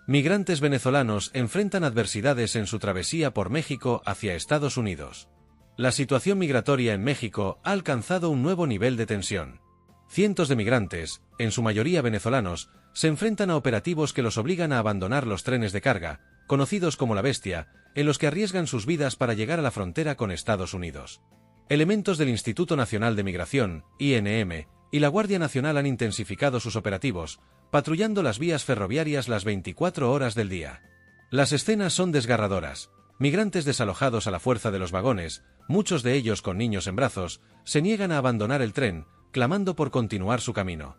Migrantes venezolanos enfrentan adversidades en su travesía por México hacia Estados Unidos. La situación migratoria en México ha alcanzado un nuevo nivel de tensión. Cientos de migrantes, en su mayoría venezolanos, se enfrentan a operativos que los obligan a abandonar los trenes de carga, conocidos como La Bestia, en los que arriesgan sus vidas para llegar a la frontera con Estados Unidos. Elementos del Instituto Nacional de Migración, INM, y la Guardia Nacional han intensificado sus operativos, patrullando las vías ferroviarias las 24 horas del día. Las escenas son desgarradoras. Migrantes desalojados a la fuerza de los vagones, muchos de ellos con niños en brazos, se niegan a abandonar el tren, clamando por continuar su camino.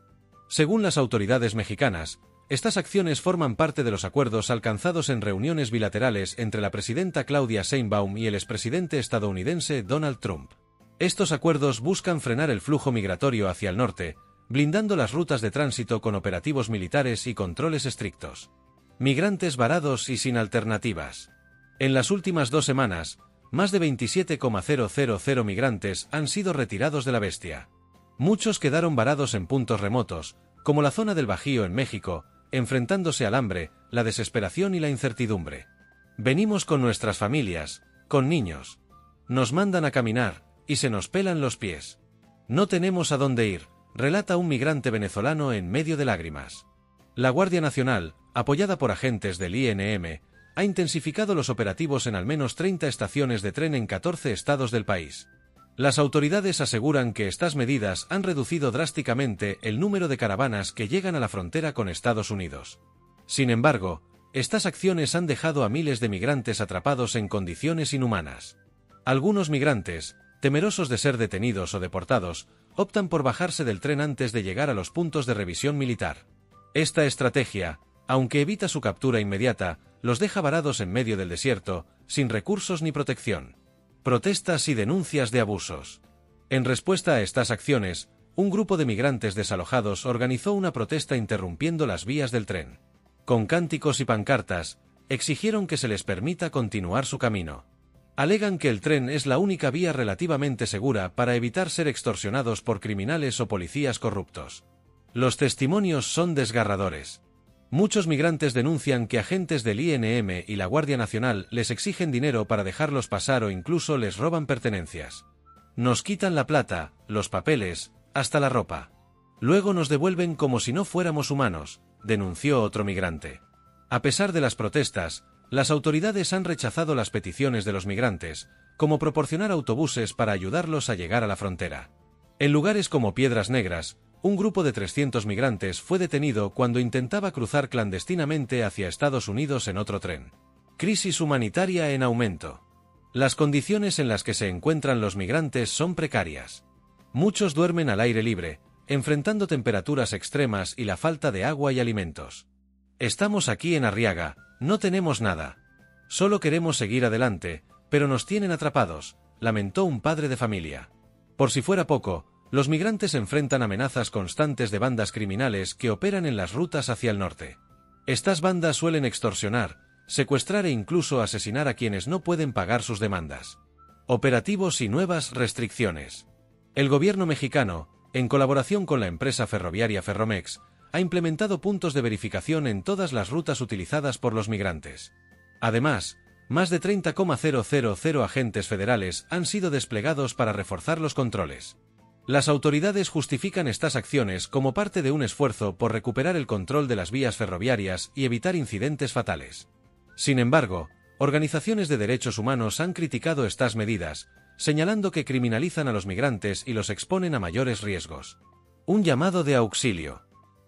Según las autoridades mexicanas, estas acciones forman parte de los acuerdos alcanzados en reuniones bilaterales entre la presidenta Claudia Sheinbaum y el expresidente estadounidense Donald Trump. Estos acuerdos buscan frenar el flujo migratorio hacia el norte, blindando las rutas de tránsito con operativos militares y controles estrictos. Migrantes varados y sin alternativas. En las últimas 2 semanas, más de 27,000 migrantes han sido retirados de La Bestia. Muchos quedaron varados en puntos remotos, como la zona del Bajío en México, enfrentándose al hambre, la desesperación y la incertidumbre. Venimos con nuestras familias, con niños. Nos mandan a caminar, y se nos pelan los pies. No tenemos a dónde ir, relata un migrante venezolano en medio de lágrimas. La Guardia Nacional, apoyada por agentes del INM, ha intensificado los operativos en al menos 30 estaciones de tren en 14 estados del país. Las autoridades aseguran que estas medidas han reducido drásticamente el número de caravanas que llegan a la frontera con Estados Unidos. Sin embargo, estas acciones han dejado a miles de migrantes atrapados en condiciones inhumanas. Algunos migrantes, temerosos de ser detenidos o deportados, optan por bajarse del tren antes de llegar a los puntos de revisión militar. Esta estrategia, aunque evita su captura inmediata, los deja varados en medio del desierto, sin recursos ni protección. Protestas y denuncias de abusos. En respuesta a estas acciones, un grupo de migrantes desalojados organizó una protesta interrumpiendo las vías del tren. Con cánticos y pancartas, exigieron que se les permita continuar su camino. Alegan que el tren es la única vía relativamente segura para evitar ser extorsionados por criminales o policías corruptos. Los testimonios son desgarradores. Muchos migrantes denuncian que agentes del INM y la Guardia Nacional les exigen dinero para dejarlos pasar o incluso les roban pertenencias. Nos quitan la plata, los papeles, hasta la ropa. Luego nos devuelven como si no fuéramos humanos, denunció otro migrante. A pesar de las protestas, las autoridades han rechazado las peticiones de los migrantes, como proporcionar autobuses para ayudarlos a llegar a la frontera. En lugares como Piedras Negras, un grupo de 300 migrantes fue detenido cuando intentaba cruzar clandestinamente hacia Estados Unidos en otro tren. Crisis humanitaria en aumento. Las condiciones en las que se encuentran los migrantes son precarias. Muchos duermen al aire libre, enfrentando temperaturas extremas y la falta de agua y alimentos. Estamos aquí en Arriaga, no tenemos nada. Solo queremos seguir adelante, pero nos tienen atrapados, lamentó un padre de familia. Por si fuera poco, los migrantes enfrentan amenazas constantes de bandas criminales que operan en las rutas hacia el norte. Estas bandas suelen extorsionar, secuestrar e incluso asesinar a quienes no pueden pagar sus demandas. Operativos y nuevas restricciones. El gobierno mexicano, en colaboración con la empresa ferroviaria Ferromex, ha implementado puntos de verificación en todas las rutas utilizadas por los migrantes. Además, más de 30,000 agentes federales han sido desplegados para reforzar los controles. Las autoridades justifican estas acciones como parte de un esfuerzo por recuperar el control de las vías ferroviarias y evitar incidentes fatales. Sin embargo, organizaciones de derechos humanos han criticado estas medidas, señalando que criminalizan a los migrantes y los exponen a mayores riesgos. Un llamado de auxilio.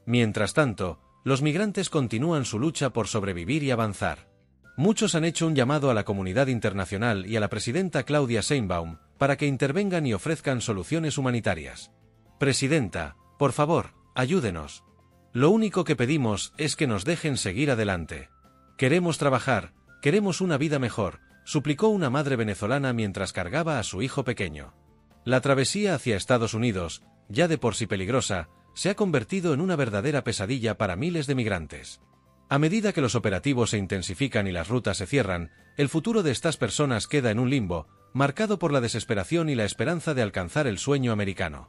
Mientras tanto, los migrantes continúan su lucha por sobrevivir y avanzar. Muchos han hecho un llamado a la comunidad internacional y a la presidenta Claudia Sheinbaum para que intervengan y ofrezcan soluciones humanitarias. Presidenta, por favor, ayúdenos. Lo único que pedimos es que nos dejen seguir adelante. Queremos trabajar, queremos una vida mejor, suplicó una madre venezolana mientras cargaba a su hijo pequeño. La travesía hacia Estados Unidos, ya de por sí peligrosa, se ha convertido en una verdadera pesadilla para miles de migrantes. A medida que los operativos se intensifican y las rutas se cierran, el futuro de estas personas queda en un limbo, marcado por la desesperación y la esperanza de alcanzar el sueño americano.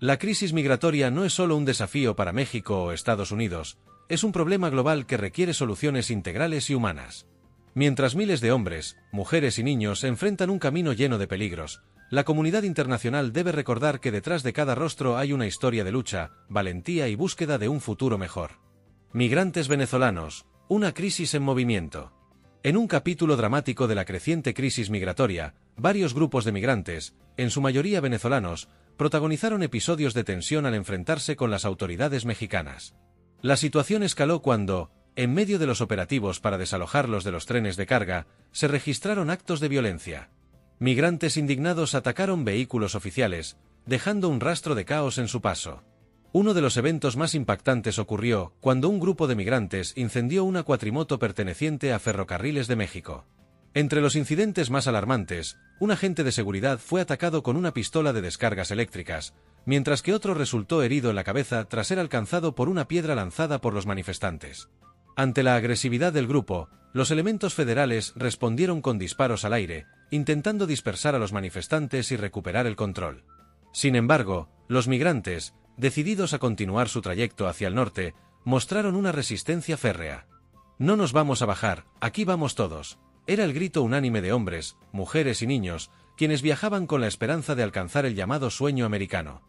La crisis migratoria no es solo un desafío para México o Estados Unidos, es un problema global que requiere soluciones integrales y humanas. Mientras miles de hombres, mujeres y niños enfrentan un camino lleno de peligros, la comunidad internacional debe recordar que detrás de cada rostro hay una historia de lucha, valentía y búsqueda de un futuro mejor. Migrantes venezolanos, una crisis en movimiento. En un capítulo dramático de la creciente crisis migratoria, varios grupos de migrantes, en su mayoría venezolanos, protagonizaron episodios de tensión al enfrentarse con las autoridades mexicanas. La situación escaló cuando, en medio de los operativos para desalojarlos de los trenes de carga, se registraron actos de violencia. Migrantes indignados atacaron vehículos oficiales, dejando un rastro de caos en su paso. Uno de los eventos más impactantes ocurrió cuando un grupo de migrantes incendió una cuatrimoto perteneciente a Ferrocarriles de México. Entre los incidentes más alarmantes, un agente de seguridad fue atacado con una pistola de descargas eléctricas, mientras que otro resultó herido en la cabeza tras ser alcanzado por una piedra lanzada por los manifestantes. Ante la agresividad del grupo, los elementos federales respondieron con disparos al aire, intentando dispersar a los manifestantes y recuperar el control. Sin embargo, los migrantes, decididos a continuar su trayecto hacia el norte, mostraron una resistencia férrea. «No nos vamos a bajar, aquí vamos todos», era el grito unánime de hombres, mujeres y niños, quienes viajaban con la esperanza de alcanzar el llamado sueño americano.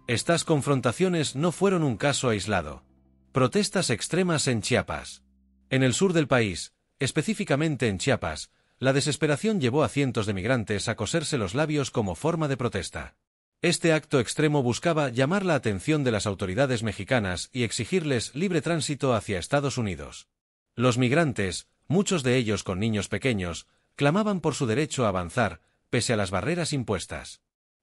Estas confrontaciones no fueron un caso aislado. Protestas extremas en Chiapas. En el sur del país, específicamente en Chiapas, la desesperación llevó a cientos de migrantes a coserse los labios como forma de protesta. Este acto extremo buscaba llamar la atención de las autoridades mexicanas y exigirles libre tránsito hacia Estados Unidos. Los migrantes, muchos de ellos con niños pequeños, clamaban por su derecho a avanzar, pese a las barreras impuestas.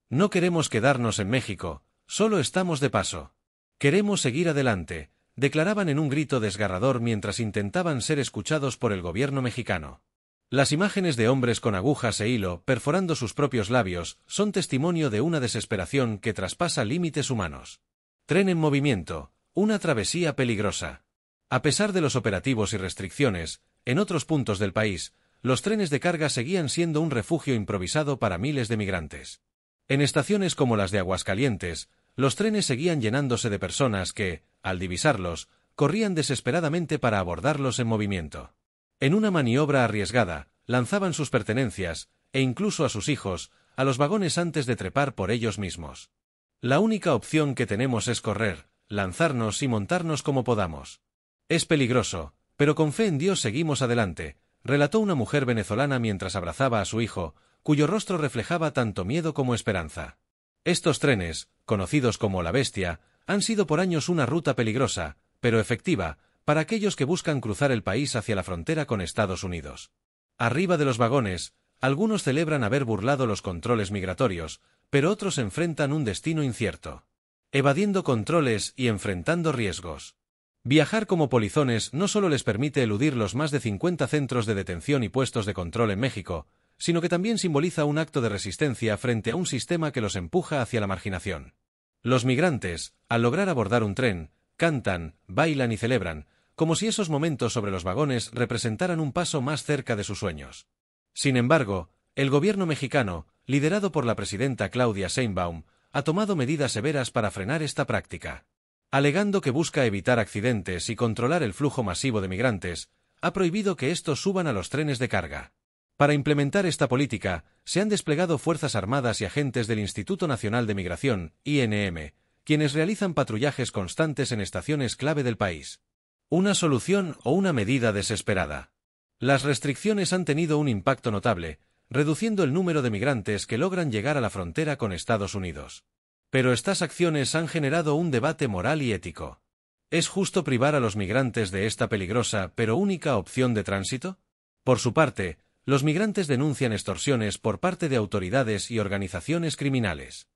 «No queremos quedarnos en México, solo estamos de paso. Queremos seguir adelante», declaraban en un grito desgarrador mientras intentaban ser escuchados por el gobierno mexicano. Las imágenes de hombres con agujas e hilo perforando sus propios labios son testimonio de una desesperación que traspasa límites humanos. Tren en movimiento, una travesía peligrosa. A pesar de los operativos y restricciones, en otros puntos del país, los trenes de carga seguían siendo un refugio improvisado para miles de migrantes. En estaciones como las de Aguascalientes, los trenes seguían llenándose de personas que, al divisarlos, corrían desesperadamente para abordarlos en movimiento. En una maniobra arriesgada, lanzaban sus pertenencias, e incluso a sus hijos, a los vagones antes de trepar por ellos mismos. «La única opción que tenemos es correr, lanzarnos y montarnos como podamos. Es peligroso, pero con fe en Dios seguimos adelante», relató una mujer venezolana mientras abrazaba a su hijo, cuyo rostro reflejaba tanto miedo como esperanza. Estos trenes, conocidos como La Bestia, han sido por años una ruta peligrosa, pero efectiva, para aquellos que buscan cruzar el país hacia la frontera con Estados Unidos. Arriba de los vagones, algunos celebran haber burlado los controles migratorios, pero otros enfrentan un destino incierto. Evadiendo controles y enfrentando riesgos. Viajar como polizones no solo les permite eludir los más de 50 centros de detención y puestos de control en México, sino que también simboliza un acto de resistencia frente a un sistema que los empuja hacia la marginación. Los migrantes, al lograr abordar un tren, cantan, bailan y celebran, como si esos momentos sobre los vagones representaran un paso más cerca de sus sueños. Sin embargo, el gobierno mexicano, liderado por la presidenta Claudia Sheinbaum, ha tomado medidas severas para frenar esta práctica. Alegando que busca evitar accidentes y controlar el flujo masivo de migrantes, ha prohibido que estos suban a los trenes de carga. Para implementar esta política, se han desplegado fuerzas armadas y agentes del Instituto Nacional de Migración, INM, quienes realizan patrullajes constantes en estaciones clave del país. ¿Una solución o una medida desesperada? Las restricciones han tenido un impacto notable, reduciendo el número de migrantes que logran llegar a la frontera con Estados Unidos. Pero estas acciones han generado un debate moral y ético. ¿Es justo privar a los migrantes de esta peligrosa pero única opción de tránsito? Por su parte, los migrantes denuncian extorsiones por parte de autoridades y organizaciones criminales.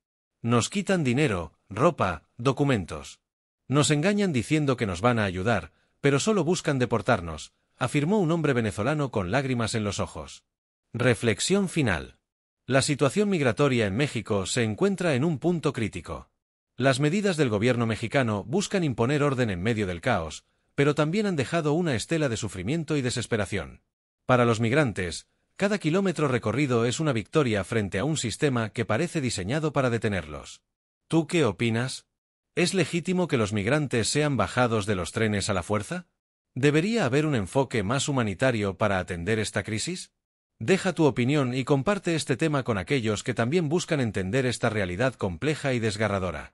Nos quitan dinero, ropa, documentos. Nos engañan diciendo que nos van a ayudar, pero solo buscan deportarnos, afirmó un hombre venezolano con lágrimas en los ojos. Reflexión final. La situación migratoria en México se encuentra en un punto crítico. Las medidas del gobierno mexicano buscan imponer orden en medio del caos, pero también han dejado una estela de sufrimiento y desesperación. Para los migrantes, cada kilómetro recorrido es una victoria frente a un sistema que parece diseñado para detenerlos. ¿Tú qué opinas? ¿Es legítimo que los migrantes sean bajados de los trenes a la fuerza? ¿Debería haber un enfoque más humanitario para atender esta crisis? Deja tu opinión y comparte este tema con aquellos que también buscan entender esta realidad compleja y desgarradora.